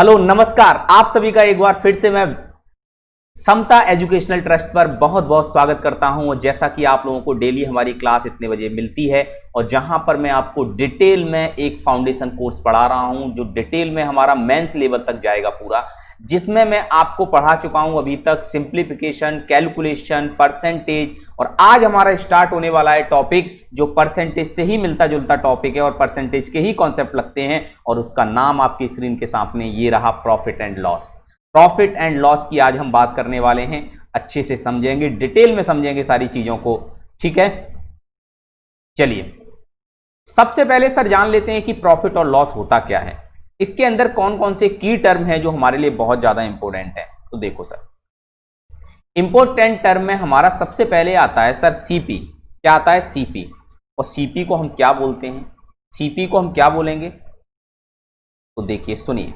Hello नमस्कार, आप सभी का एक बार फिर से मैं समता एजुकेशनल ट्रस्ट पर बहुत बहुत स्वागत करता हूं। और जैसा कि आप लोगों को डेली हमारी क्लास इतने बजे मिलती है और जहां पर मैं आपको डिटेल में एक फाउंडेशन कोर्स पढ़ा रहा हूं जो डिटेल में हमारा मेंस लेवल तक जाएगा पूरा, जिसमें मैं आपको पढ़ा चुका हूं अभी तक सिंप्लीफिकेशन, कैलकुलेशन, परसेंटेज। और आज हमारा स्टार्ट होने वाला है टॉपिक जो परसेंटेज से ही मिलता जुलता टॉपिक है और परसेंटेज के ही कॉन्सेप्ट लगते हैं, और उसका नाम आपकी स्क्रीन के सामने ये रहा, profit and loss. Profit and loss की आज हम बात करने वाले हैं, अच्छे से समझेंगे, डिटेल में समझेंगे सारी चीजों को, ठीक है। चलिए सबसे पहले सर जान लेते हैं कि प्रॉफिट और लॉस होता क्या है, इसके अंदर कौन कौन से की टर्म है जो हमारे लिए बहुत ज्यादा इंपॉर्टेंट है। तो देखो सर, इंपॉर्टेंट टर्म में हमारा सबसे पहले आता है सर सीपी। क्या आता है? सीपी। और सीपी को हम क्या बोलते हैं? सीपी को हम क्या बोलेंगे? तो देखिए सुनिए,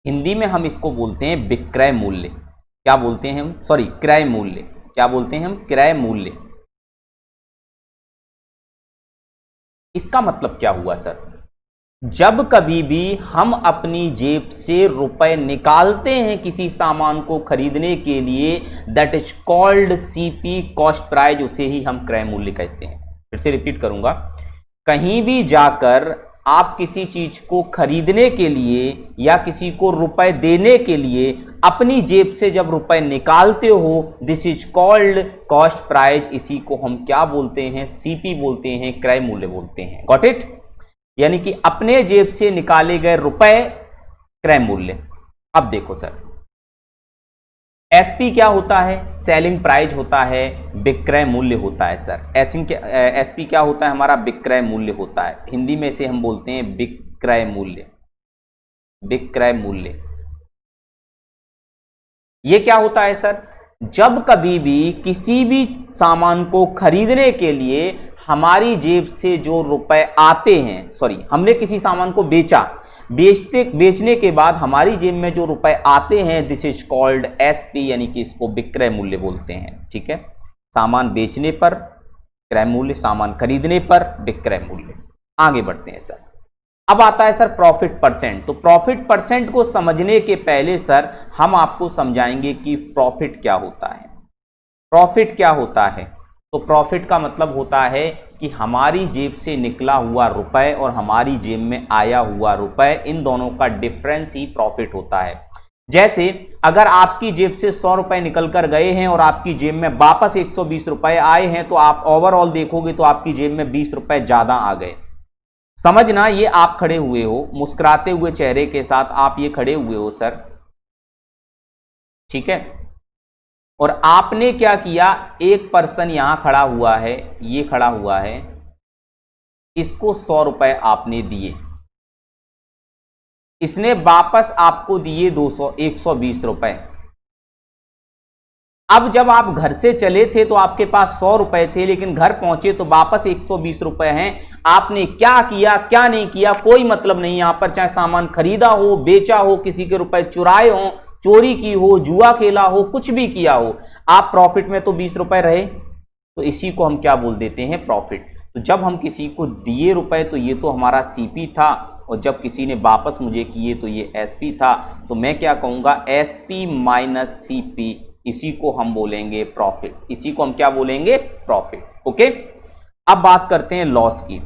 हिंदी में हम इसको बोलते हैं विक्रय मूल्य। क्या बोलते हैं हम? सॉरी, क्रय मूल्य। क्या बोलते हैं हम? क्रय मूल्य। इसका मतलब क्या हुआ सर? जब कभी भी हम अपनी जेब से रुपए निकालते हैं किसी सामान को खरीदने के लिए, that is called CP, cost price, उसे ही हम क्रय मूल्य कहते हैं। फिर से रिपीट करूंगा, कहीं भी जाकर आप किसी चीज को खरीदने के लिए या किसी को रुपए देने के लिए अपनी जेब से जब रुपए निकालते हो, this is called cost price. इसी को हम क्या बोलते हैं? सीपी बोलते हैं, क्रय मूल्य बोलते हैं। Got it? यानी कि अपने जेब से निकाले गए रुपए, क्रय मूल्य। अब देखो सर, एसपी क्या होता है? सेलिंग प्राइस होता है, विक्रय मूल्य होता है सर। एसपी क्या होता है? हमारा विक्रय मूल्य होता है। हिंदी में से हम बोलते हैं विक्रय मूल्य। विक्रय मूल्य ये क्या होता है सर? जब कभी भी किसी भी सामान को खरीदने के लिए हमारी जेब से जो रुपए आते हैं, सॉरी, हमने किसी सामान को बेचा, बेचने के बाद हमारी जेब में जो रुपए आते हैं, दिस इज कॉल्ड एसपी, यानी कि इसको विक्रय मूल्य बोलते हैं। ठीक है, सामान बेचने पर क्रय मूल्य, सामान खरीदने पर विक्रय मूल्य। आगे बढ़ते हैं सर। अब आता है सर प्रॉफिट परसेंट। तो प्रॉफिट परसेंट को समझने के पहले सर हम आपको समझाएंगे कि प्रॉफिट क्या होता है। प्रॉफिट क्या होता है? तो प्रॉफिट का मतलब होता है कि हमारी जेब से निकला हुआ रुपए और हमारी जेब में आया हुआ रुपए, इन दोनों का डिफरेंस ही प्रॉफिट होता है। जैसे अगर आपकी जेब से 100 रुपए निकल कर गए हैं और आपकी जेब में वापस 120 रुपए आए हैं, तो आप ओवरऑल देखोगे तो आपकी जेब में 20 रुपए ज्यादा आ गए। समझना, ये आप खड़े हुए हो मुस्कुराते हुए चेहरे के साथ, आप ये खड़े हुए हो सर, ठीक है। और आपने क्या किया, एक पर्सन यहां खड़ा हुआ है, ये खड़ा हुआ है, इसको 100 रुपए आपने दिए, इसने वापस आपको दिए 120 रुपए। अब जब आप घर से चले थे तो आपके पास 100 रुपए थे, लेकिन घर पहुंचे तो वापस 120 रुपए हैं। आपने क्या किया, क्या नहीं किया, कोई मतलब नहीं यहां पर, चाहे सामान खरीदा हो, बेचा हो, किसी के रुपए चुराए हो, चोरी की हो, जुआ खेला हो, कुछ भी किया हो, आप प्रॉफिट में तो 20 रुपए रहे। तो इसी को हम क्या बोल देते हैं? प्रॉफिट। तो जब हम किसी को दिए रुपए तो ये तो हमारा सीपी था, और जब किसी ने वापस मुझे किए तो ये एसपी था। तो मैं क्या कहूंगा? एसपी माइनस सीपी, इसी को हम बोलेंगे प्रॉफिट। इसी को हम क्या बोलेंगे? प्रॉफिट। ओके, अब बात करते हैं लॉस की।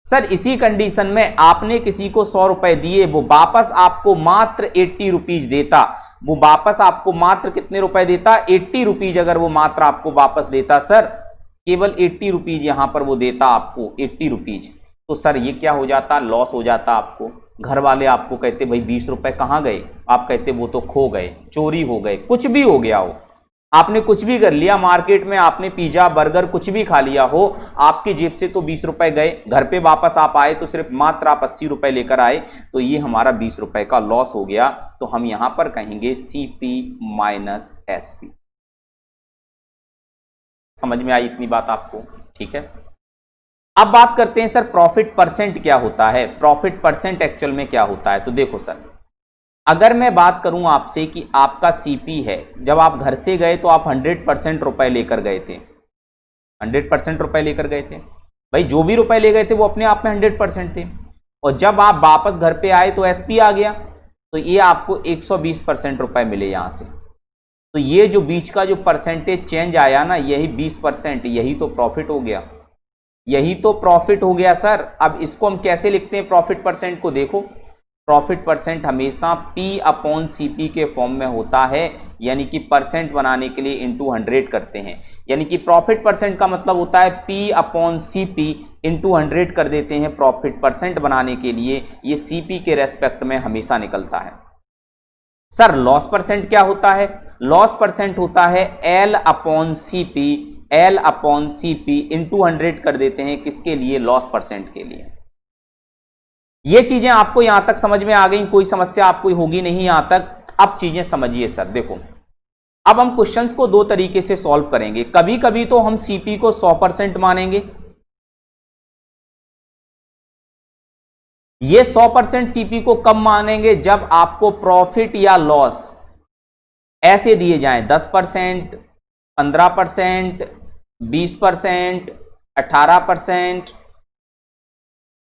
सर इसी कंडीशन में आपने किसी को 100 रुपए दिए, वो वापस आपको मात्र 80 रुपीज देता, वो वापस आपको मात्र कितने रुपए देता? 80 रुपीज। अगर वो मात्र आपको वापस देता सर, केवल 80 रुपीज यहां पर वो देता आपको, 80 रुपीज, तो सर ये क्या हो जाता? लॉस हो जाता आपको। घर वाले आपको कहते भाई 20 रुपए कहां गए? आप कहते वो तो खो गए, चोरी हो गए, कुछ भी हो गया हो, आपने कुछ भी कर लिया, मार्केट में आपने पिज्जा बर्गर कुछ भी खा लिया हो, आपकी जेब से तो 20 रुपए गए, घर पे वापस आप आए तो सिर्फ मात्र आप 80 रुपए लेकर आए, तो ये हमारा 20 रुपए का लॉस हो गया। तो हम यहां पर कहेंगे सीपी माइनस एसपी। समझ में आई इतनी बात आपको? ठीक है, अब बात करते हैं सर प्रॉफिट परसेंट क्या होता है। प्रॉफिट परसेंट एक्चुअल में क्या होता है? तो देखो सर, अगर मैं बात करूं आपसे कि आपका सीपी है, जब आप घर से गए तो आप 100% रुपए लेकर गए थे, 100% रुपए लेकर गए थे, भाई जो भी रुपए ले गए थे वो अपने आप में 100% थे। और जब आप वापस घर पे आए तो एसपी आ गया, तो ये आपको 120% रुपए मिले यहां से। तो ये जो बीच का जो परसेंटेज चेंज आया ना, यही 20%, यही तो प्रॉफिट हो गया, यही तो प्रॉफिट हो गया सर। अब इसको हम कैसे लिखते हैं प्रॉफिट परसेंट को? देखो, प्रॉफिट परसेंट हमेशा P अपॉन CP के फॉर्म में होता है, यानी कि परसेंट बनाने के लिए इंटू 100 करते हैं, यानी कि प्रॉफिट परसेंट का मतलब होता है P अपॉन CP इंटू 100 कर देते हैं प्रॉफिट परसेंट बनाने के लिए। ये CP के रेस्पेक्ट में हमेशा निकलता है। सर लॉस परसेंट क्या होता है? लॉस परसेंट होता है L upon CP, L upon CP into 100 कर देते हैं, किसके लिए? लॉस परसेंट के लिए। ये चीजें आपको यहां तक समझ में आ गई, कोई समस्या आपको होगी नहीं यहां तक। अब चीजें समझिए सर। देखो, अब हम क्वेश्चंस को दो तरीके से सॉल्व करेंगे। कभी कभी तो हम CP को 100% मानेंगे, ये 100% CP को कब मानेंगे? जब आपको प्रॉफिट या लॉस ऐसे दिए जाएं 10%, 15%, 20%, 18%,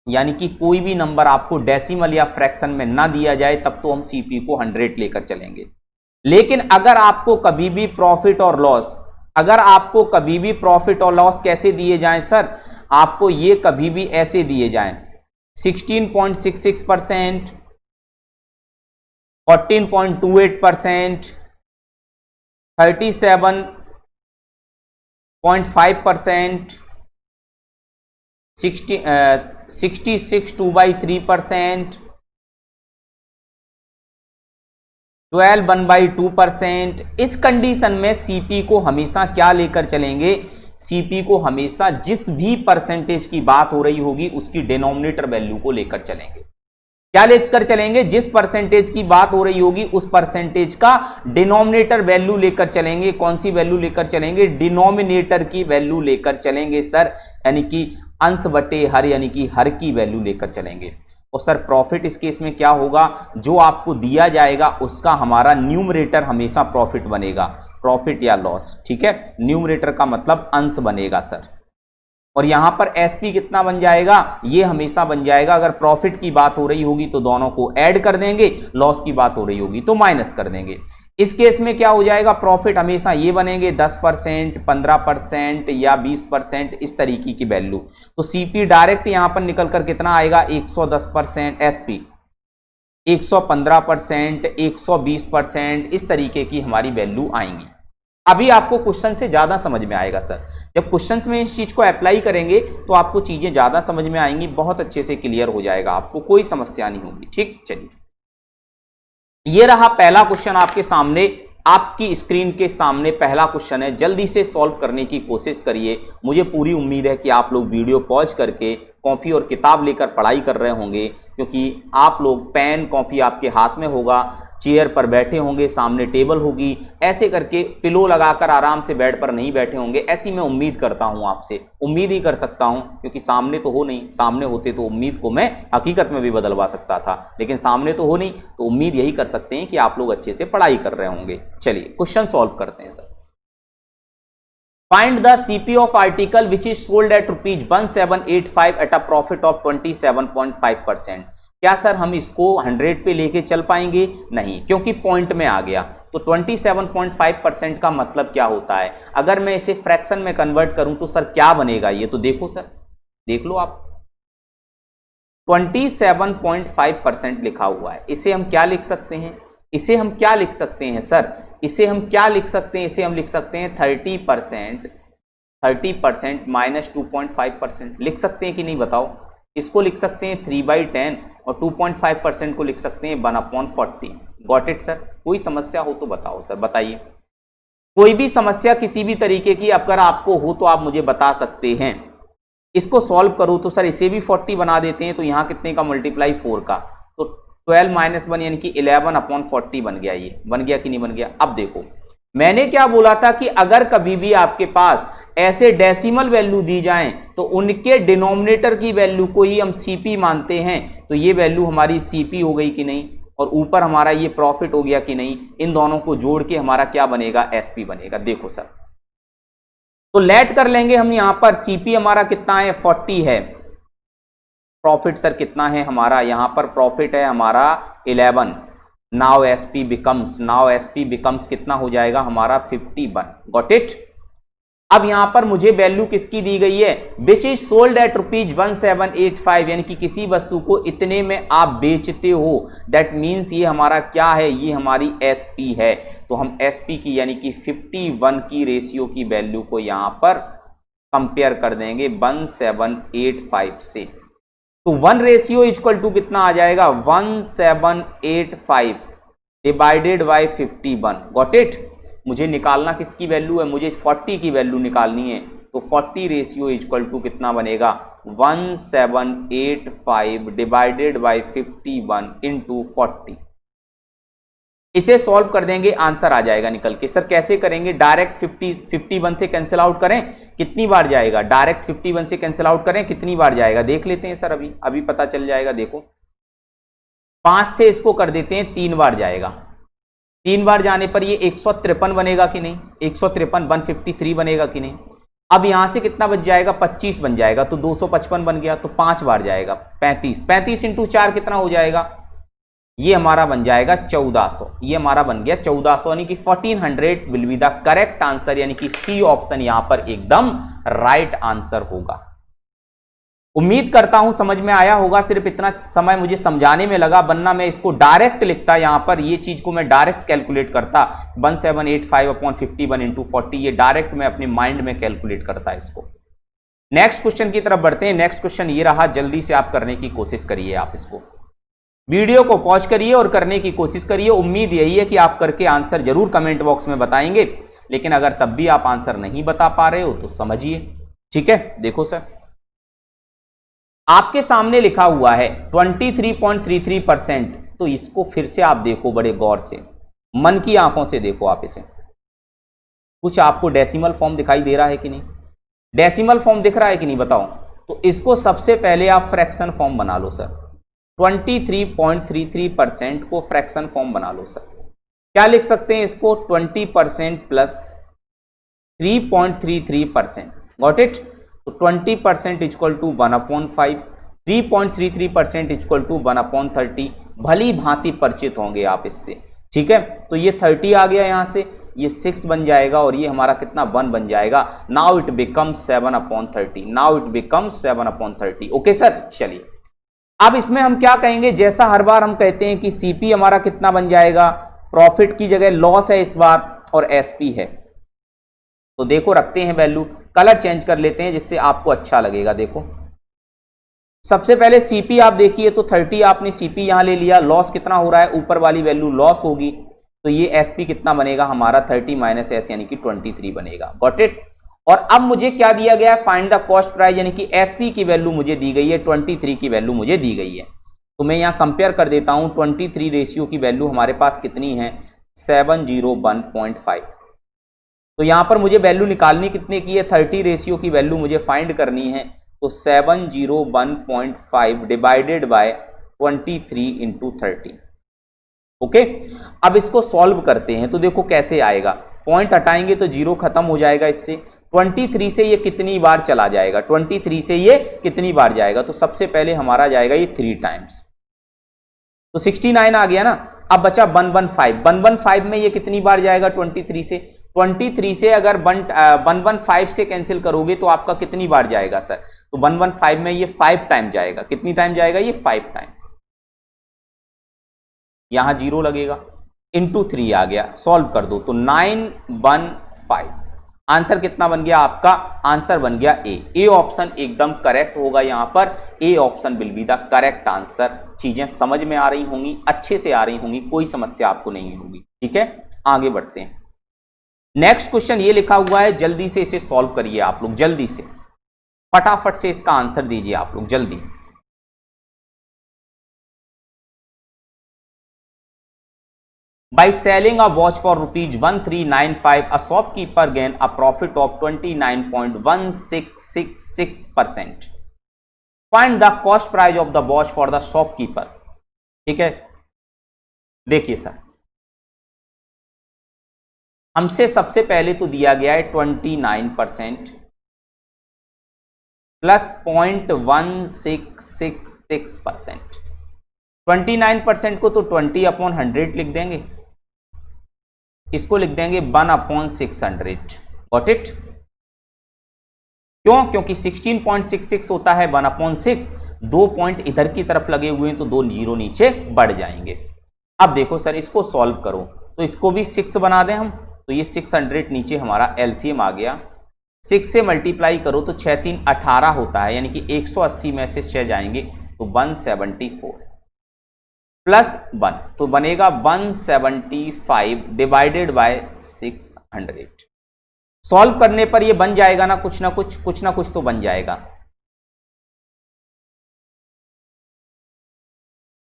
यानी कि कोई भी नंबर आपको डेसिमल या फ्रैक्शन में ना दिया जाए, तब तो हम CP को 100 लेकर चलेंगे। लेकिन अगर आपको कभी भी प्रॉफिट और लॉस, अगर आपको कभी भी प्रॉफिट और लॉस कैसे दिए जाएं सर? आपको ये कभी भी ऐसे दिए जाएं 16.66%, 14.28%, 37.5%, 66 2/3%, 12 1/2%। इस कंडीशन में CP को हमेशा क्या लेकर चलेंगे? CP को हमेशा जिस भी परसेंटेज की बात हो रही होगी उसकी डिनोमिनेटर वैल्यू को लेकर चलेंगे। क्या लेकर चलेंगे? जिस परसेंटेज की बात हो रही होगी उस परसेंटेज का डिनोमिनेटर वैल्यू लेकर चलेंगे। कौन सी वैल्यू लेकर चलेंगे? डिनोमिनेटर की वैल्यू लेकर चलेंगे सर, यानी कि अंश बटे हर, यानी कि हर की वैल्यू लेकर चलेंगे। और सर प्रॉफिट इस केस में क्या होगा? जो आपको दिया जाएगा उसका हमारा न्यूमरेटर हमेशा प्रॉफिट बनेगा, प्रॉफिट या लॉस, ठीक है। न्यूमरेटर का मतलब अंश बनेगा सर। और यहां पर एसपी कितना बन जाएगा? ये हमेशा बन जाएगा, अगर प्रॉफिट की बात हो रही होगी तो दोनों को ऐड कर देंगे, लॉस की बात हो रही होगी तो माइनस कर देंगे। इस केस में क्या हो जाएगा? प्रॉफिट हमेशा ये बनेंगे 10%, 15% या 20%, इस तरीके की वैल्यू। तो सीपी डायरेक्ट यहां पर निकल कर कितना आएगा? 110%, एसपी 115%, 120%, इस तरीके की हमारी वैल्यू आएंगी। अभी आपको क्वेश्चन से ज्यादा समझ में आएगा सर। जब क्वेश्चन में इस चीज को अप्लाई करेंगे तो आपको चीजें ज्यादा समझ में आएंगी, बहुत अच्छे से क्लियर हो जाएगा, आपको कोई समस्या नहीं होगी, ठीक। चलिए, ये रहा पहला क्वेश्चन आपके सामने, आपकी स्क्रीन के सामने पहला क्वेश्चन है। जल्दी से सॉल्व करने की कोशिश करिए। मुझे पूरी उम्मीद है कि आप लोग वीडियो पॉज करके कॉपी और किताब लेकर पढ़ाई कर रहे होंगे, क्योंकि आप लोग पेन कॉपी आपके हाथ में होगा, चेयर पर बैठे होंगे, सामने टेबल होगी, ऐसे करके पिलो लगाकर आराम से बेड पर नहीं बैठे होंगे, ऐसी मैं उम्मीद करता हूं, आपसे उम्मीद ही कर सकता हूं, क्योंकि सामने तो हो नहीं। सामने होते तो उम्मीद को मैं हकीकत में भी बदलवा सकता था, लेकिन सामने तो हो नहीं, तो उम्मीद यही कर सकते हैं कि आप लोग अच्छे से पढ़ाई कर रहे होंगे। चलिए क्वेश्चन सॉल्व करते हैं sir. Find the CP of article which is sold at ₹1785 at a profit of 27.5%। क्या सर हम इसको 100 पे लेके चल पाएंगे? नहीं, क्योंकि पॉइंट में आ गया। तो 27.5% का मतलब क्या होता है? अगर मैं इसे फ्रैक्शन में कन्वर्ट करूं तो सर क्या बनेगा? ये तो देखो सर, देख लो आप, 27.5% लिखा हुआ है। इसे हम क्या लिख सकते हैं? इसे हम क्या लिख सकते हैं सर? इसे हम क्या लिख सकते हैं? इसे हम लिख सकते हैं 30% माइनस 2.5% लिख सकते हैं कि नहीं बताओ? इसको लिख सकते हैं 3/10 और 2.5% को लिख सकते हैं 1/40। Got it sir? कोई समस्या हो तो बताओ सर, बताइए। कोई भी समस्या किसी भी तरीके की अगर आपको हो तो आप मुझे बता सकते हैं। इसको सॉल्व करो तो सर इसे भी 40 बना देते हैं, तो यहां कितने का मल्टीप्लाई 4 का, तो 12 - 1 यानी कि 11/40 बन गया। ये बन गया कि नहीं बन गया? अब देखो, मैंने क्या बोला था कि अगर कभी भी आपके पास ऐसे डेसिमल वैल्यू दी जाएं तो उनके डिनोमिनेटर की वैल्यू को ही हम सीपी मानते हैं। तो ये वैल्यू हमारी सीपी हो गई कि नहीं, और ऊपर हमारा ये प्रॉफिट हो गया कि नहीं, इन दोनों को जोड़ के हमारा क्या बनेगा? एसपी बनेगा। देखो सर, तो लेट कर लेंगे हम, यहां पर सीपी हमारा कितना है? 40 है, प्रॉफिट सर कितना है हमारा, यहां पर प्रॉफिट है हमारा 11। नाउ एसपी बिकम्स कितना हो जाएगा हमारा 51। Got it. अब यहां पर मुझे वैल्यू किसकी दी गई है, विच इज सोल्ड एट ₹1785, यानी कि किसी वस्तु को इतने में आप बेचते हो। दैट मीन्स ये हमारा क्या है, ये हमारी एसपी है। तो हम एसपी की यानी कि 51 की रेशियो की वैल्यू को यहां पर कंपेयर कर देंगे 1785 से। तो 1 रेशियो इक्वल टू कितना आ जाएगा 1785 डिवाइडेड बाय 51। Got it. मुझे निकालना किसकी वैल्यू है, मुझे 40 की वैल्यू निकालनी है। तो 40 रेशियो इक्वल टू कितना बनेगा 1785 डिवाइडेड बाय 51 इंटू 40। इसे सॉल्व कर देंगे, आंसर आ जाएगा निकल के। सर कैसे करेंगे, डायरेक्ट 51 से कैंसिल आउट करें, कितनी बार जाएगा, डायरेक्ट 51 से कैंसिल आउट करें कितनी बार जाएगा देख लेते हैं सर, अभी पता चल जाएगा। देखो 5 से इसको कर देते हैं 3 बार जाएगा। 3 बार जाने पर ये 153 बनेगा कि नहीं, 153 153 बनेगा कि नहीं। अब यहां से कितना बच जाएगा 25 बन जाएगा, तो 255 बन गया। तो 5 बार जाएगा 35 इंटू 4 कितना हो जाएगा, ये हमारा बन जाएगा 1400। ये हमारा बन गया 1400, यानी कि 1400 will be the correct answer, यानी कि सी ऑप्शन यहां पर एकदम राइट आंसर होगा। उम्मीद करता हूं समझ में आया होगा। सिर्फ इतना समय मुझे समझाने में लगा, वरना मैं इसको डायरेक्ट लिखता, यहां पर ये चीज को मैं डायरेक्ट कैलकुलेट करता 1785/51 इंटू 40, ये डायरेक्ट मैं अपने माइंड में कैलकुलेट करता इसको। नेक्स्ट क्वेश्चन की तरफ बढ़ते हैं। नेक्स्ट क्वेश्चन ये रहा, जल्दी से आप करने की कोशिश करिए। आप इसको वीडियो को पॉज करिए और करने की कोशिश करिए। उम्मीद यही है कि आप करके आंसर जरूर कमेंट बॉक्स में बताएंगे, लेकिन अगर तब भी आप आंसर नहीं बता पा रहे हो तो समझिए, ठीक है। देखो सर, आपके सामने लिखा हुआ है 23.33%। तो इसको फिर से आप देखो बड़े गौर से, मन की आंखों से देखो आप इसे। कुछ आपको डेसिमल फॉर्म दिखाई दे रहा है कि नहीं, डेसिमल फॉर्म दिख रहा है कि नहीं बताओ। तो इसको सबसे पहले आप फ्रैक्शन फॉर्म बना लो सर। 23.33% को फ्रैक्शन फॉर्म बना लो सर। क्या लिख सकते हैं इसको, 20% प्लस 3.33%। Got it. तो 20% इक्वल टू 1/5, 3.33% इक्वल टू 1/30। भली भांति परिचित होंगे आप इससे, ठीक है। तो ये 30 आ गया, यहां से ये 6 बन जाएगा और ये हमारा कितना 1 बन जाएगा। Now it becomes 7/30। Now it becomes 7/30। Okay sir, चलिए अब इसमें हम क्या कहेंगे, जैसा हर बार हम कहते हैं कि सीपी हमारा कितना बन जाएगा, प्रॉफिट की जगह लॉस है इस बार और एसपी है। तो देखो रखते हैं वैल्यू, कलर चेंज कर लेते हैं जिससे आपको अच्छा लगेगा। देखो सबसे पहले सीपी आप देखिए, तो 30 आपने सीपी यहां ले लिया, लॉस कितना हो रहा है, ऊपर वाली वैल्यू लॉस होगी, तो ये एसपी कितना बनेगा हमारा 30 माइनस एस यानी कि 23 बनेगा। Got it. और अब मुझे क्या दिया गया है, फाइंड द कॉस्ट प्राइस, यानी कि एसपी की वैल्यू मुझे दी गई है, 23 की वैल्यू मुझे दी गई है। तो मैं यहां कंपेयर कर देता हूं, 23 रेशियो की वैल्यू हमारे पास कितनी है 701.5। तो यहां पर मुझे वैल्यू निकालनी कितने की है, 30 रेशियो की वैल्यू मुझे फाइंड करनी है। तो 701.5 डिवाइडेड बाय 23 इंटू 30। ओके, अब इसको सॉल्व करते हैं। तो देखो कैसे आएगा, पॉइंट हटाएंगे तो जीरो खत्म हो जाएगा इससे। 23 से ये कितनी बार चला जाएगा, 23 से ये कितनी बार जाएगा, तो सबसे पहले हमारा जाएगा ये 3 टाइम्स, तो 69 आ गया ना। अब बचा 115, 115 में ये कितनी बार जाएगा 23 से, 23 से अगर 115 से कैंसिल करोगे तो आपका कितनी बार जाएगा सर, तो 115 में ये 5 टाइम जाएगा। कितनी टाइम जाएगा ये 5 टाइम। यहां जीरो लगेगा, इंटू 3 आ गया, सॉल्व कर दो तो 915। आंसर कितना बन गया आपका, आंसर बन गया ए ऑप्शन एकदम करेक्ट होगा। यहां पर A option will be the correct answer. चीजें समझ में आ रही होंगी, अच्छे से आ रही होंगी, कोई समस्या आपको नहीं होगी, ठीक है। आगे बढ़ते हैं। नेक्स्ट क्वेश्चन ये लिखा हुआ है, जल्दी से इसे सॉल्व करिए आप लोग, जल्दी से फटाफट से इसका आंसर दीजिए आप लोग जल्दी। By selling a watch for ₹1395, a shopkeeper gained a profit of 29.1666%. Find the cost price of the watch for the shopkeeper. ठीक है, देखिए सर, हमसे सबसे पहले तो दिया गया है 29% प्लस 0.1666%। 29% को तो 20/100 लिख देंगे, इसको लिख देंगे 1/600। Got it? क्यों? क्योंकि 16.66 होता है 1/6, 2 पॉइंट इधर की तरफ लगे हुए हैं तो 2 जीरो नीचे बढ़ जाएंगे। अब देखो सर, इसको सॉल्व करो तो इसको भी 6 बना दें हम, तो ये 600 नीचे हमारा एलसीएम आ गया। 6 से मल्टीप्लाई करो तो 6 3 18 होता है, यानी कि 180 में से 6 जाएंगे तो 174 प्लस 1 तो बनेगा 175 डिवाइडेड बाय 600। सॉल्व करने पर ये बन जाएगा ना कुछ ना कुछ तो बन जाएगा।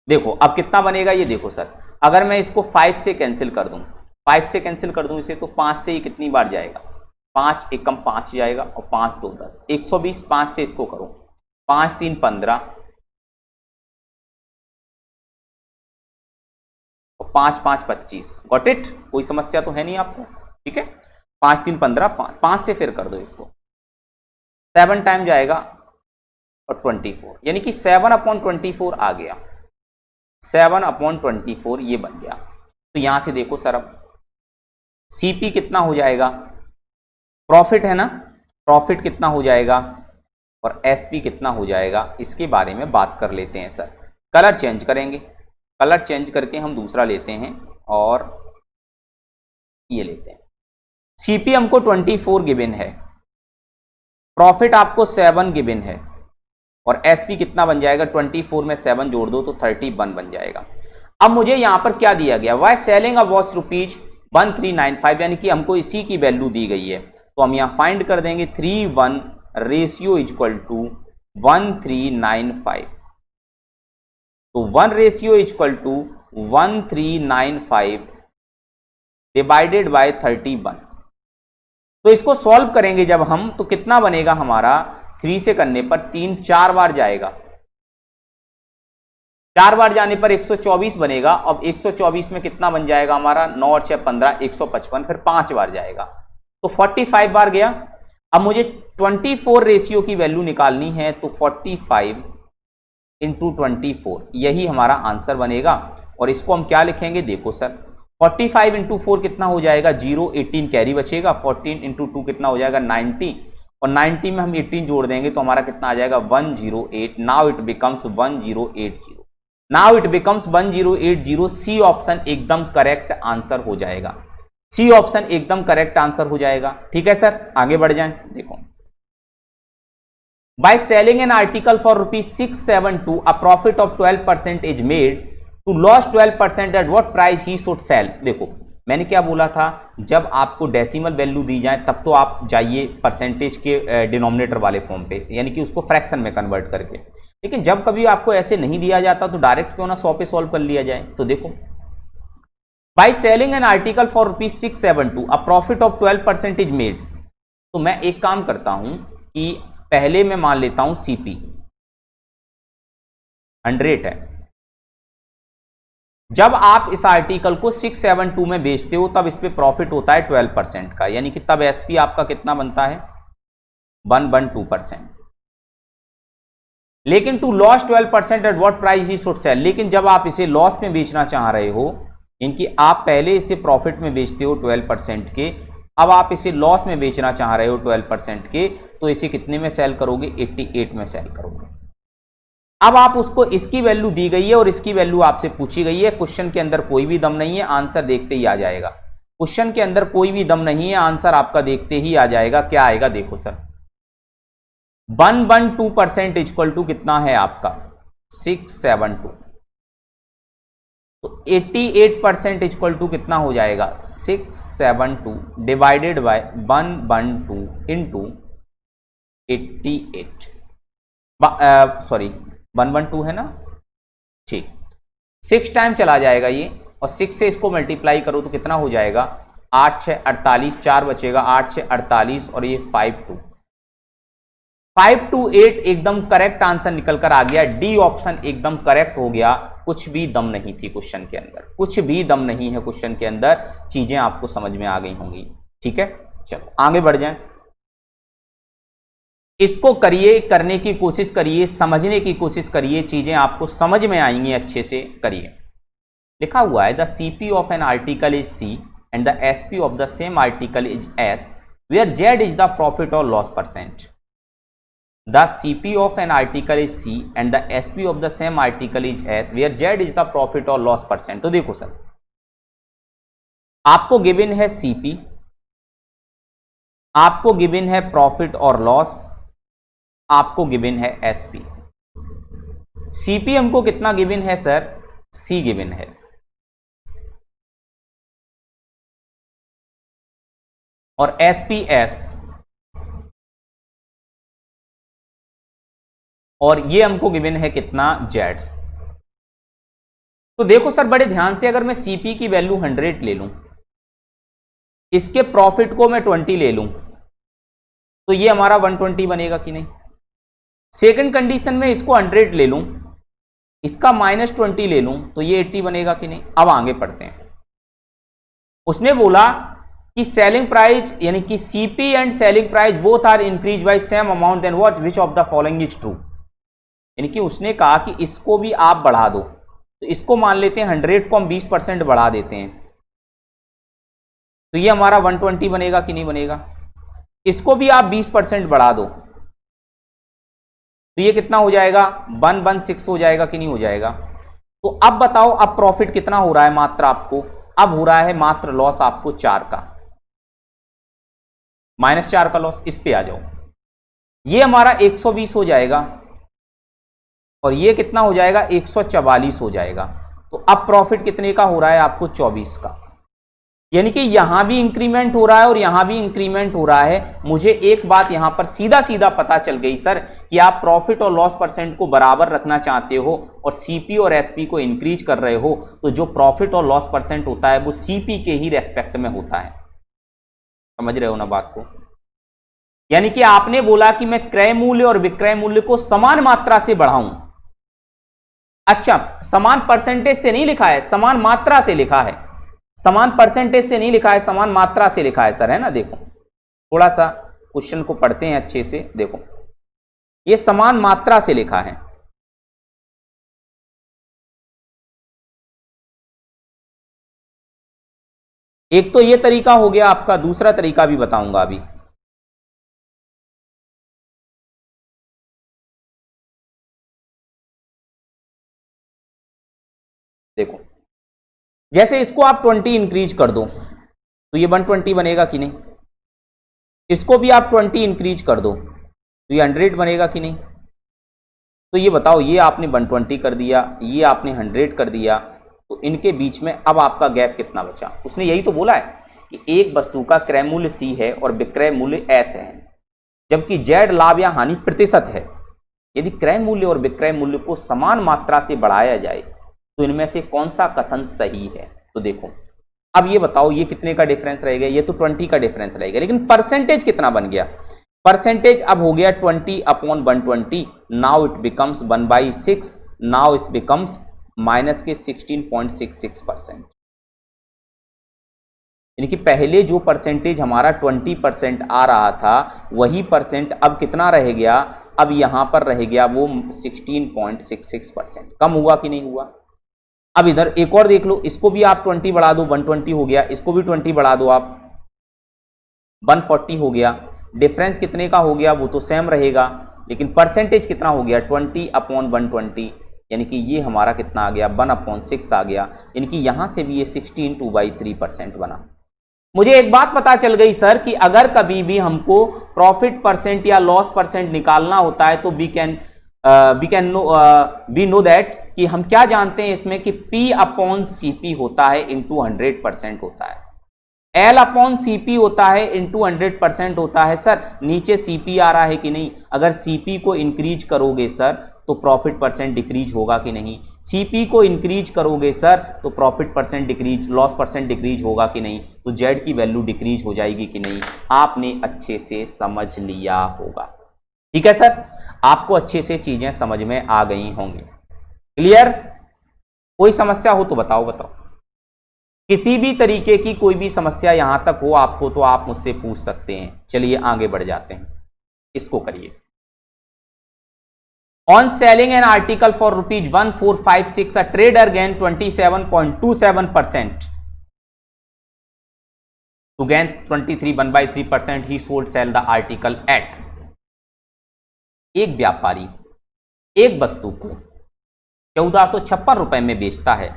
देखो अब कितना बनेगा ये देखो सर, अगर मैं इसको 5 से कैंसिल कर दूं, 5 से कैंसिल कर दूं इसे, तो 5 से ये कितनी बार जाएगा, 5 एकम 5 जाएगा और 5 2 10, 120। 5 से इसको करो, 5 3 15 और 5 5 25। Got it? कोई समस्या तो है नहीं आपको? ठीक है, 5 3 15, 5 से फिर कर दो इसको, 7 टाइम जाएगा और 24, यानी कि 7/24 आ गया। 7/24 ये बन गया। तो यहां से देखो सर, अब सीपी कितना हो जाएगा, प्रॉफिट है ना, प्रॉफिट कितना हो जाएगा और एसपी कितना हो जाएगा, इसके बारे में बात कर लेते हैं सर। कलर चेंज करेंगे, कलर चेंज करके हम दूसरा लेते हैं और ये लेते हैं। सीपी हमको 24 गिवन है, प्रॉफिट आपको 7 गिवन है और एसपी कितना बन जाएगा, 24 में 7 जोड़ दो तो 31 बन जाएगा। अब मुझे यहां पर क्या दिया गया, वाई सेलिंग अ वॉच ₹1395, यानी कि हमको इसी की वैल्यू दी गई है, तो हम यहां फाइंड कर देंगे 3:1 रेशियो इक्वल टू 1395। तो 1 ratio equal to 1395 divided by 31। तो इसको सॉल्व करेंगे जब हम, तो कितना बनेगा हमारा, 3 से करने पर 3 4 बार जाएगा, 4 बार जाने पर 124 बनेगा। अब 124 में कितना बन जाएगा हमारा, 9 और 6 15, 155, फिर 5 बार जाएगा तो 45 बार गया। अब मुझे 24 रेशियो की वैल्यू निकालनी है, तो 45 इंटू 24 यही हमारा आंसर बनेगा। और इसको हम क्या लिखेंगे, देखो सर, 45 इंटू 4 कितना हो जाएगा, 0, 18 कैरी बचेगा, 14 इंटू 2 कितना हो जाएगा, 90, और 90 में हम 18 जोड़ देंगे तो हमारा कितना आ जाएगा, 108। Now it becomes 1080। Now it becomes 1080। C option एकदम करेक्ट आंसर हो जाएगा, सी ऑप्शन एकदम करेक्ट आंसर हो जाएगा। ठीक है सर, आगे बढ़ जाएं। देखो, by selling an article for ₹672 a profit of 12% is made, to loss 12% at what price he should sell. देखो मैंने क्या बोला था, जब आपको डेसिमल वैल्यू दी जाए तब तो आप जाइए परसेंटेज के डिनोमिनेटर वाले फॉर्म पे, यानी कि उसको फ्रैक्शन में कन्वर्ट करके। लेकिन जब कभी आपको ऐसे नहीं दिया जाता तो डायरेक्ट क्यों ना 100 पे सॉल्व कर लिया जाए। तो देखो, by selling an article for ₹672 a profit of 12% is made. तो मैं एक काम करता हूं कि पहले मैं मान लेता हूं सीपी 100 है। जब आप इस आर्टिकल को 672 में बेचते हो तब इस पे प्रॉफिट होता है 12% का, यानी कि तब एसपी आपका कितना बनता है, 112%। लेकिन to loss 12% at what price he should sell, लेकिन जब आप इसे लॉस में बेचना चाह रहे हो, इनकी आप पहले इसे प्रॉफिट में बेचते हो 12% के, अब आप इसे लॉस में बेचना चाह रहे हो 12% के, तो इसे कितने में सेल करोगे, 88 में सेल करोगे। अब आप उसको, इसकी वैल्यू दी गई है और इसकी वैल्यू आपसे पूछी गई है, क्वेश्चन के अंदर कोई भी दम नहीं है, आंसर देखते ही आ जाएगा। क्वेश्चन के अंदर कोई भी दम नहीं है, आंसर आपका देखते ही आ जाएगा। क्या आएगा, देखो सर, 112% इक्वल टू कितना है आपका, 672। तो 88% इक्वल टू कितना हो जाएगा, 672 डिवाइडेड बाय 112 इंटू 88, सॉरी 112 है ना, ठीक, 6 टाइम चला जाएगा ये, और 6 से इसको मल्टीप्लाई करो तो कितना हो जाएगा, 8 6 48, 4 बचेगा, 8 6 48 और ये 528 एकदम करेक्ट आंसर निकल कर आ गया। डी ऑप्शन एकदम करेक्ट हो गया। कुछ भी दम नहीं थी क्वेश्चन के अंदर, कुछ भी दम नहीं है क्वेश्चन के अंदर, चीजें आपको समझ में आ गई होंगी। ठीक है, चलो आगे बढ़ जाएं। इसको करिए, करने की कोशिश करिए, समझने की कोशिश करिए, चीजें आपको समझ में आएंगी, अच्छे से करिए। लिखा हुआ है the CP of an article is C and the SP of the same article is S where Z is the profit और loss percent. The CP of an article is C and the SP of the same article is S where Z is the profit और loss percent. तो देखो sir, आपको given है CP, आपको given है profit और loss, आपको given है एसपी। सीपी हमको कितना गिवन है सर? सी गिवन है, और एसपी एस, और ये हमको गिवन है कितना? जेड। तो देखो सर बड़े ध्यान से, अगर मैं सीपी की वैल्यू 100 ले लूं, इसके प्रॉफिट को मैं 20 ले लूं, तो ये हमारा 120 बनेगा कि नहीं? सेकंड कंडीशन में इसको 100 ले लूं, इसका -20 ले लूं, तो ये 80 बनेगा कि नहीं? अब आगे पढ़ते हैं। उसने बोला कि सेलिंग प्राइस यानी कि CP and selling price both are increase by same amount, then what which of the following is true. यानी कि उसने कहा कि इसको भी आप बढ़ा दो, तो इसको मान लेते हैं 100 को हम 20% बढ़ा देते हैं, तो ये हमारा 120 बनेगा कि नहीं बनेगा? इसको भी आप 20% बढ़ा दो, तो ये कितना हो जाएगा? 116 हो जाएगा कि नहीं हो जाएगा? तो अब बताओ, अब प्रॉफिट कितना हो रहा है मात्र आपको? अब हो रहा है मात्र लॉस आपको 4 का, -4 का लॉस। इस पे आ जाओ, ये हमारा 120 हो जाएगा और ये कितना हो जाएगा? 144 हो जाएगा। तो अब प्रॉफिट कितने का हो रहा है आपको? 24 का। यानी कि यहां भी इंक्रीमेंट हो रहा है और यहां भी इंक्रीमेंट हो रहा है। मुझे एक बात यहां पर सीधा सीधा पता चल गई सर कि आप प्रॉफिट और लॉस परसेंट को बराबर रखना चाहते हो और सीपी और एसपी को इंक्रीज कर रहे हो, तो जो प्रॉफिट और लॉस परसेंट होता है वो सीपी के ही रेस्पेक्ट में होता है। समझ रहे हो ना बात को? यानी कि आपने बोला कि मैं क्रय मूल्य और विक्रय मूल्य को समान मात्रा से बढ़ाऊं। अच्छा, समान परसेंटेज से नहीं लिखा है, समान मात्रा से लिखा है। समान परसेंटेज से नहीं लिखा है, समान मात्रा से लिखा है सर, है ना? देखो थोड़ा सा क्वेश्चन को पढ़ते हैं अच्छे से। देखो ये समान मात्रा से लिखा है। एक तो ये तरीका हो गया आपका, दूसरा तरीका भी बताऊंगा अभी। देखो जैसे इसको आप 20 इंक्रीज कर दो, तो ये 120 बनेगा कि नहीं? इसको भी आप 20 इंक्रीज कर दो, तो ये 100 बनेगा कि नहीं? तो ये बताओ, ये आपने 120 कर दिया, ये आपने 100 कर दिया, तो इनके बीच में अब आपका गैप कितना बचा? उसने यही तो बोला है कि एक वस्तु का क्रय मूल्य सी है और विक्रय मूल्य एस है, जबकि जेड लाभ या हानि प्रतिशत है। यदि क्रय मूल्य और विक्रय मूल्य को समान मात्रा से बढ़ाया जाए तो इनमें से कौन सा कथन सही है? तो देखो अब ये बताओ, ये कितने का डिफरेंस रहेगा? ये तो 20 का डिफरेंस रहेगा, लेकिन परसेंटेज कितना बन गया? परसेंटेज अब हो गया 20/120। Now it becomes 1/6। Now it becomes minus के 16.66%। यानी कि पहले जो परसेंटेज हमारा 20% आ रहा था, वही परसेंट अब कितना रह गया? अब यहां पर रह गया वो 16.66%। कम हुआ कि नहीं हुआ? अब इधर एक और देख लो, इसको भी आप 20 बढ़ा दो, 120 हो गया। इसको भी 20 बढ़ा दो आप, 140 हो गया। डिफरेंस कितने का हो गया? वो तो सेम रहेगा, लेकिन परसेंटेज कितना हो गया? 20/120। यानी कि ये हमारा कितना आ गया? 1/6 आ गया। यानी कि यहां से भी ये 16.2/3% बना। मुझे एक बात पता चल गई सर कि अगर कभी भी हमको प्रॉफिट परसेंट या लॉस परसेंट निकालना होता है तो वी नो दैट कि हम क्या जानते हैं इसमें कि P/CP होता है इंटू 100% होता है। L/CP होता है इंटू 100% होता है। सर नीचे CP आ रहा है कि नहीं? अगर CP को इंक्रीज करोगे सर तो प्रॉफिट परसेंट डिक्रीज होगा कि नहीं? CP को इंक्रीज करोगे सर तो profit percent decrease, loss percent decrease होगा कि नहीं? तो जेड की वैल्यू डिक्रीज हो जाएगी कि नहीं? आपने अच्छे से समझ लिया होगा। ठीक है सर, आपको अच्छे से चीजें समझ में आ गई होंगी। क्लियर? कोई समस्या हो तो बताओ। किसी भी तरीके की कोई भी समस्या यहां तक हो आपको तो आप मुझसे पूछ सकते हैं। चलिए आगे बढ़ जाते हैं, इसको करिए। On selling an article for ₹1456 a trader gain 27.27%. To gain 23 he sold sell the article at. एक व्यापारी एक वस्तु को 1456 रुपए में बेचता है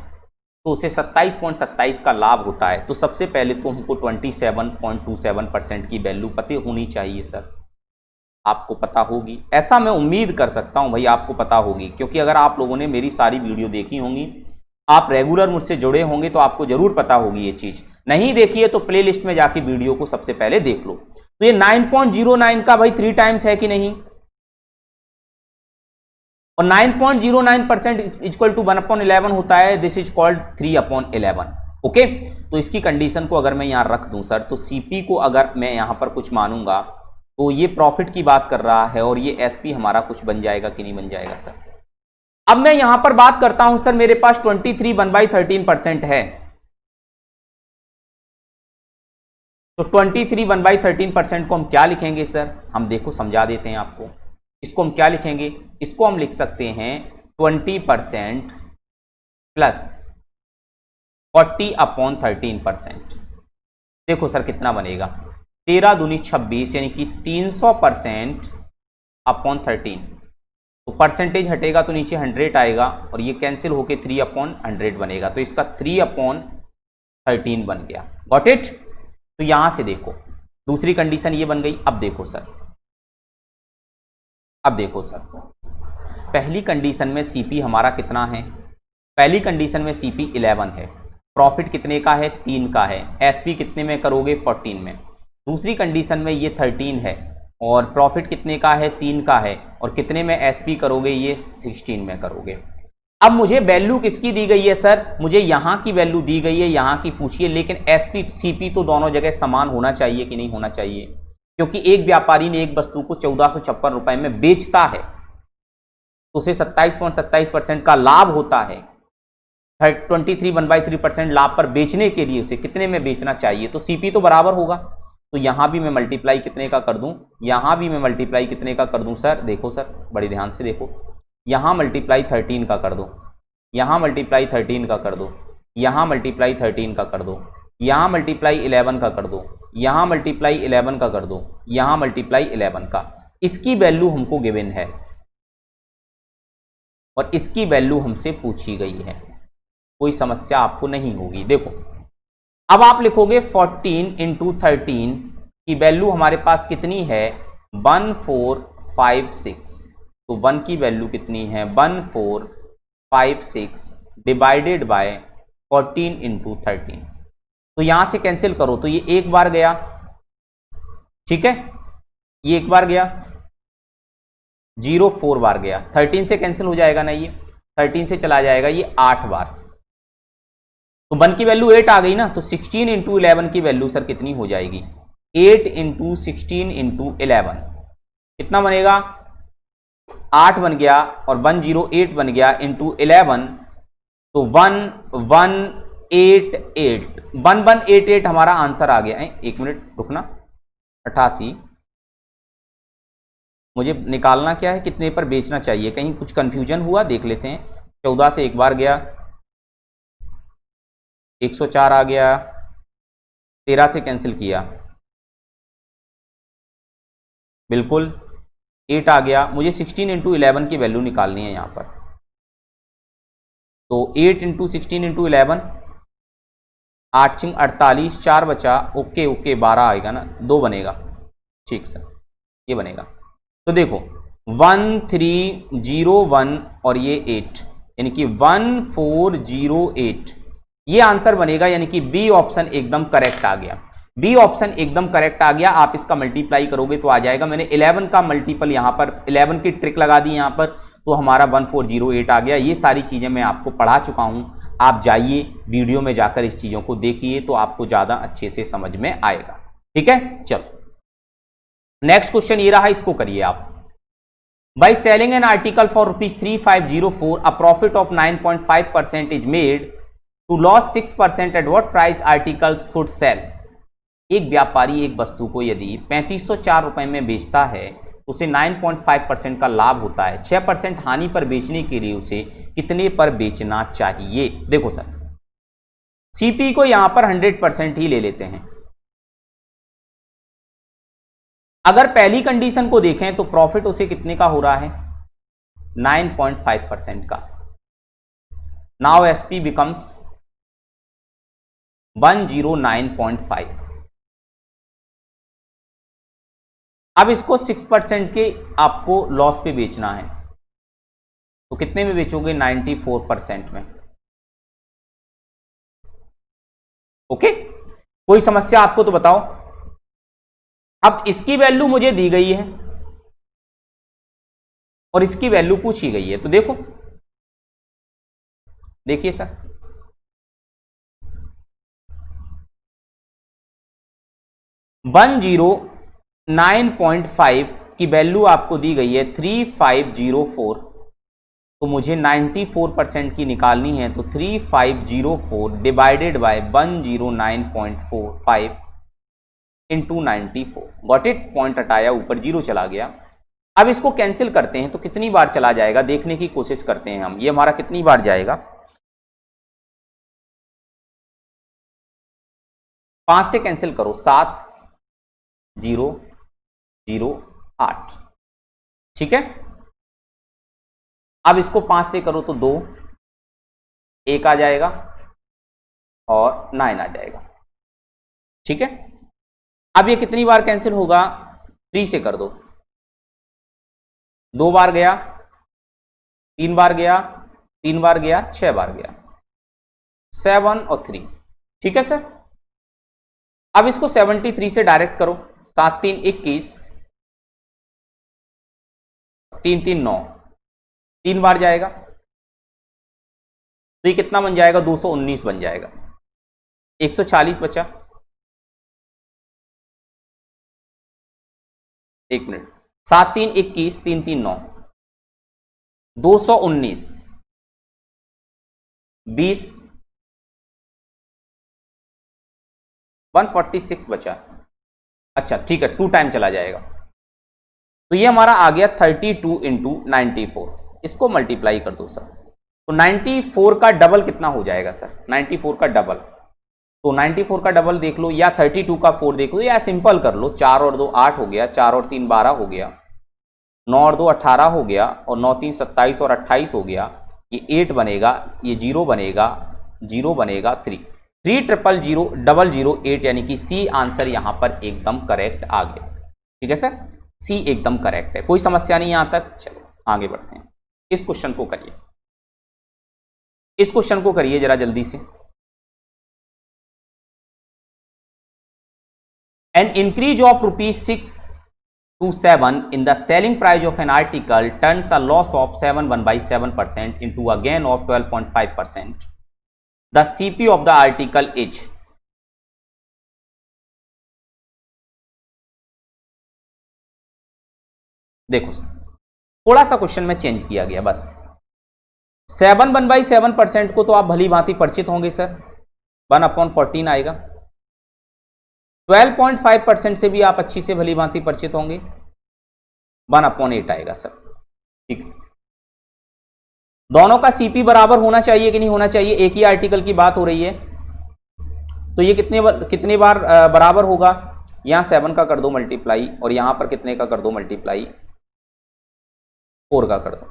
तो उसे 27.27 का लाभ होता है। तो सबसे पहले तो हमको 27.27% की वैल्यू पता होनी चाहिए सर, आपको पता होगी, ऐसा मैं उम्मीद कर सकता हूं भाई आपको पता होगी, क्योंकि अगर आप लोगों ने मेरी सारी वीडियो देखी होंगी, आप रेगुलर मुझसे जुड़े होंगे तो आपको जरूर पता होगी ये चीज। नहीं देखिए तो प्लेलिस्ट में जाके वीडियो को सबसे पहले देख लो। तो ये 9.09 का भाई 3 टाइम्स है कि नहीं, और 9.09% इक्वल टू 1/11 होता है, दिस इज कॉल्ड 3/11। ओके, तो इसकी कंडीशन को अगर मैं यहां रख दूं सर, तो सीपी को अगर मैं यहां पर कुछ मानूंगा तो ये प्रॉफिट की बात कर रहा है और ये एसपी हमारा कुछ बन जाएगा कि नहीं बन जाएगा सर। अब मैं यहां पर बात करता हूं सर, मेरे पास 23 1/13% है, तो 23 1/13% को हम क्या लिखेंगे सर, हम देखो समझा देते हैं आपको। इसको हम क्या लिखेंगे, इसको हम लिख सकते हैं 20% प्लस 40/13%। देखो सर कितना बनेगा, 13 दूनी 26 यानी कि 300%/13। तो परसेंटेज हटेगा तो नीचे 100 आएगा और ये कैंसिल होके 3/100 बनेगा, तो इसका 3/13 बन गया। Got it. तो यहां से देखो दूसरी कंडीशन ये बन गई। अब देखो सर, पहली कंडीशन में सीपी हमारा कितना है, पहली कंडीशन में सीपी 11 है, प्रॉफिट कितने का है, 3 का है, एसपी कितने में करोगे, 14 में। दूसरी कंडीशन में ये 13 है और प्रॉफिट कितने का है, 3 का है, और कितने में एसपी करोगे, ये 16 में करोगे। अब मुझे वैल्यू किसकी दी गई है सर, मुझे यहां की वैल्यू दी गई है, यहां की पूछिए, लेकिन एसपी सीपी तो दोनों जगह समान होना चाहिए कि नहीं होना चाहिए, क्योंकि एक व्यापारी ने एक वस्तु को 1456 रुपए में बेचता है तो उसे 27.27% का लाभ होता है। 23 1/3% लाभ पर बेचने के लिए उसे कितने में बेचना चाहिए, तो सीपी तो बराबर होगा। तो यहां भी मैं मल्टीप्लाई कितने का कर दूं, यहां भी मैं मल्टीप्लाई कितने का कर दूं सर, देखो सर बड़े ध्यान से देखो, यहां मल्टीप्लाई 13 का कर दो, यहां मल्टीप्लाई 13 का कर दो, यहां मल्टीप्लाई 13 का कर दो, यहां मल्टीप्लाई 11 का कर दो, यहां मल्टीप्लाई 11 का कर दो, यहां मल्टीप्लाई 11 का। इसकी वैल्यू हमको गिवन है और इसकी वैल्यू हमसे पूछी गई है, कोई समस्या आपको नहीं होगी। देखो अब आप लिखोगे 14 इंटू 13 की वैल्यू हमारे पास कितनी है, 1456। तो 1 की वैल्यू कितनी है, 1456 डिवाइडेड बाय 14 इंटू 13। तो यहां से कैंसिल करो तो ये एक बार गया, ठीक है, ये एक बार गया, 0 4 बार गया, 13 से कैंसिल हो जाएगा ना, ये 13 से चला जाएगा ये 8 बार, तो 1 की वैल्यू 8 आ गई ना। तो 16 इंटू 11 की वैल्यू सर कितनी हो जाएगी, 8 इंटू 16 इंटू 11 कितना बनेगा, 8 बन गया, और 108 बन गया इंटू 11, तो 1188 हमारा आंसर आ गया है। एक मिनट रुकना, 88 मुझे निकालना क्या है, कितने पर बेचना चाहिए, कहीं कुछ कंफ्यूजन हुआ, देख लेते हैं। 14 से एक बार गया, 104 आ गया, 13 से कैंसिल किया, बिल्कुल 8 आ गया, मुझे 16 इंटू 11 की वैल्यू निकालनी है यहां पर। तो 8 इंटू 16 इंटू 11, 8 छिंग 48, 4 बचा, ओके ओके 12 आएगा ना, 2 बनेगा, ठीक सर ये बनेगा। तो देखो 1301 और ये 8 यानी कि 1408 ये आंसर बनेगा, यानी कि बी ऑप्शन एकदम करेक्ट आ गया, बी ऑप्शन एकदम करेक्ट आ गया। आप इसका मल्टीप्लाई करोगे तो आ जाएगा, मैंने 11 का मल्टीपल यहां पर 11 की ट्रिक लगा दी यहां पर, तो हमारा 1408 आ गया। ये सारी चीजें मैं आपको पढ़ा चुका हूं, आप जाइए वीडियो में जाकर इस चीजों को देखिए तो आपको ज्यादा अच्छे से समझ में आएगा, ठीक है। चलो नेक्स्ट क्वेश्चन ये रहा, इसको करिए आप। By selling an article for ₹3504 a profit of 9.5% is made to loss 6% at what price article should sell. एक व्यापारी एक वस्तु को यदि 3504 रुपए में बेचता है उसे 9.5% का लाभ होता है, 6% हानि पर बेचने के लिए उसे कितने पर बेचना चाहिए? देखो सर, सीपी को यहां पर 100% ही ले लेते हैं। अगर पहली कंडीशन को देखें तो प्रॉफिट उसे कितने का हो रहा है? 9.5% का। Now SP becomes 109.5। अब इसको 6% के आपको लॉस पे बेचना है, तो कितने में बेचोगे? 94% में। ओके, कोई समस्या आपको तो बताओ। अब इसकी वैल्यू मुझे दी गई है और इसकी वैल्यू पूछी गई है, तो देखो, देखिए सर, वन 9.5 की वैल्यू आपको दी गई है 3504, तो मुझे 94% की निकालनी है, तो 3504 divided by 109.45 into 94। Got it? Point हटाया, ऊपर जीरो चला गया। अब इसको कैंसिल करते हैं तो कितनी बार चला जाएगा देखने की कोशिश करते हैं हम। ये हमारा कितनी बार जाएगा? 5 से कैंसिल करो, 7008। ठीक है, अब इसको 5 से करो तो 2, 1 आ जाएगा और 9 आ जाएगा। ठीक है, अब ये कितनी बार कैंसिल होगा? 3 से कर दो, 2 बार गया, 3 बार गया, 3 बार गया, 6 बार गया, 7 और 3। ठीक है सर, अब इसको 73 से डायरेक्ट करो, 7 3 21, 3 3 9, 3 बार जाएगा, तो ये कितना बन जाएगा? 219 बन जाएगा। 140 बचा, 1 मिनट, 7 3 21, 3 3 9, 219, 20, 146 बचा। अच्छा ठीक है, 2 टाइम चला जाएगा, तो ये हमारा आ गया 32 इंटू 94। इसको मल्टीप्लाई कर दो सर, तो 94 का डबल कितना हो जाएगा सर? 94 का डबल, तो 94 का डबल देख लो, या 32 का 4 देख लो, या सिंपल कर लो, 4 और 2 8 हो गया, 4 और 3 12 हो गया, 9 और 2 18 हो गया, और 9 3 27 और 28 हो गया। ये 8 बनेगा, ये 0 बनेगा, 0 बनेगा 3, 30008, यानी कि सी आंसर यहां पर एकदम करेक्ट आ गया। ठीक है सर, सी एकदम करेक्ट है, कोई समस्या नहीं यहां तक। चलो आगे बढ़ते हैं, इस क्वेश्चन को करिए, इस क्वेश्चन को करिए जरा जल्दी से। An increase of ₹6 to 7 in the selling price of an article turns a loss of 7.17% into a gain of 12.5%. The CP of the article is। देखो सर, थोड़ा सा क्वेश्चन में चेंज किया गया बस। 7/7% को तो आप भली भांति परिचित होंगे सर, 1/14 आएगा। 12.5% से भी आप अच्छी से भली भांति परिचित होंगे, 1/8 आएगा सर। ठीक है, दोनों का सीपी बराबर होना चाहिए कि नहीं होना चाहिए? एक ही आर्टिकल की बात हो रही है, तो ये कितने बार बराबर होगा? यहां 7 का कर दो मल्टीप्लाई, और यहां पर कितने का कर दो मल्टीप्लाई? 4 का कर दो,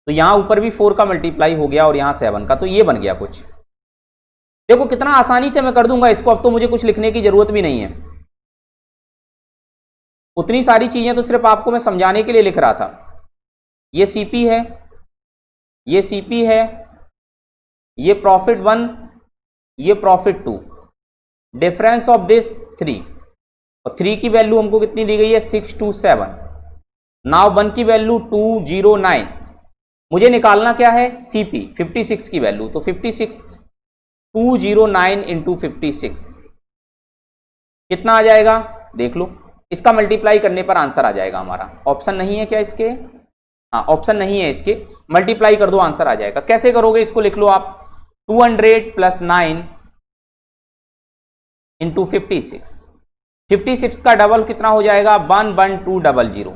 तो यहां ऊपर भी 4 का मल्टीप्लाई हो गया और यहां 7 का, तो ये बन गया कुछ। देखो कितना आसानी से मैं कर दूंगा इसको, अब तो मुझे कुछ लिखने की जरूरत भी नहीं है। उतनी सारी चीजें तो सिर्फ आपको मैं समझाने के लिए लिख रहा था। ये सीपी है, ये सीपी है, ये प्रॉफिट 1, ये प्रॉफिट 2, डिफरेंस ऑफ दिस 3, और 3 की वैल्यू हमको कितनी दी गई है? 627। नाउ 1 की वैल्यू 209। मुझे निकालना क्या है? सीपी 56 की वैल्यू, तो 56 209 इंटू 56 कितना आ जाएगा? देख लो, इसका मल्टीप्लाई करने पर आंसर आ जाएगा हमारा। ऑप्शन नहीं है क्या इसके? हाँ, ऑप्शन नहीं है इसके, मल्टीप्लाई कर दो आंसर आ जाएगा। कैसे करोगे इसको? लिख लो आप, 200 + 9 इंटू 56, 56 का डबल कितना हो जाएगा 11200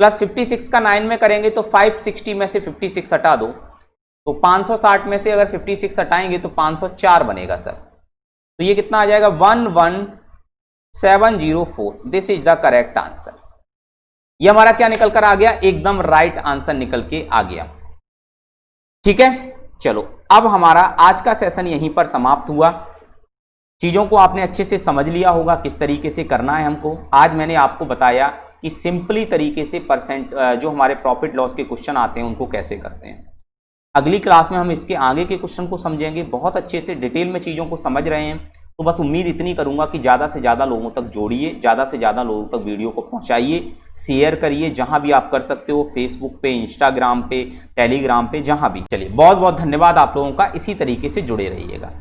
प्लस 56 का 9 में करेंगे तो 560 में से 56 हटा दो तो 560 में से अगर 56 हटाएंगे तो 504 बनेगा सर। तो ये कितना आ जाएगा 11704। This is the correct answer. ये हमारा क्या निकल कर आ गया, एकदम राइट आंसर निकल के आ गया। ठीक है, चलो अब हमारा आज का सेशन यहीं पर समाप्त हुआ। चीजों को आपने अच्छे से समझ लिया होगा किस तरीके से करना है हमको। आज मैंने आपको बताया कि सिंपली तरीके से परसेंट जो हमारे प्रॉफिट लॉस के क्वेश्चन आते हैं उनको कैसे करते हैं। अगली क्लास में हम इसके आगे के क्वेश्चन को समझेंगे, बहुत अच्छे से डिटेल में चीज़ों को समझ रहे हैं। तो बस उम्मीद इतनी करूंगा कि ज़्यादा से ज़्यादा लोगों तक जोड़िए, ज़्यादा से ज़्यादा लोगों तक वीडियो को पहुंचाइए, शेयर करिए जहां भी आप कर सकते हो, फेसबुक पे, इंस्टाग्राम पे, टेलीग्राम पे, जहां भी। चलिए बहुत बहुत धन्यवाद आप लोगों का, इसी तरीके से जुड़े रहिएगा।